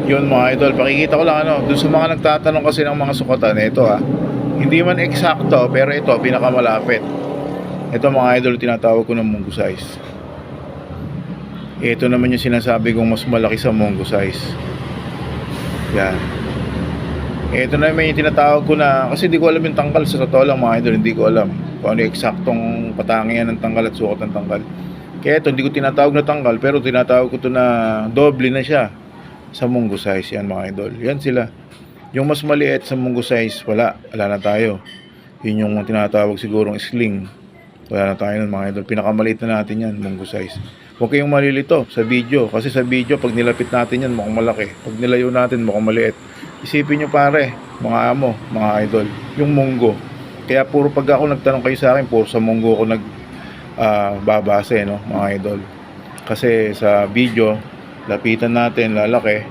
Yun mga idol, pakikita ko lang dun sa mga nagtatanong kasi ng mga sukatan, ito hindi man eksakto, pero ito pinakamalapit. Ito mga idol, tinatawag ko ng munggo size. Ito naman yung sinasabi kong mas malaki sa munggo size. Yan. Ito naman yung tinatawag ko na, kasi di ko alam yung tangkal, sa totoo lang mga idol, hindi ko alam kung ano yung eksaktong patangian ng tangkal at sukat ng tangkal. Kaya ito, hindi ko tinatawag na tangkal, pero tinatawag ko to na doble na siya sa munggo size. Yan mga idol, yan sila. Yung mas maliit sa munggo size, wala na tayo. Yun yung tinatawag sigurong sling. Wala na tayo nun mga idol. Pinakamaliit na natin yan, munggo size. Huwag kayong malilito sa video, kasi sa video pag nilapit natin yan mukhang malaki, pag nilayo natin mukhang maliit. Isipin nyo pare, mga amo, mga idol, yung munggo. Kaya puro pag ako nagtanong kayo sa akin, puro sa munggo ako babase, no, mga idol. Kasi sa video, lapitan natin, lalaki.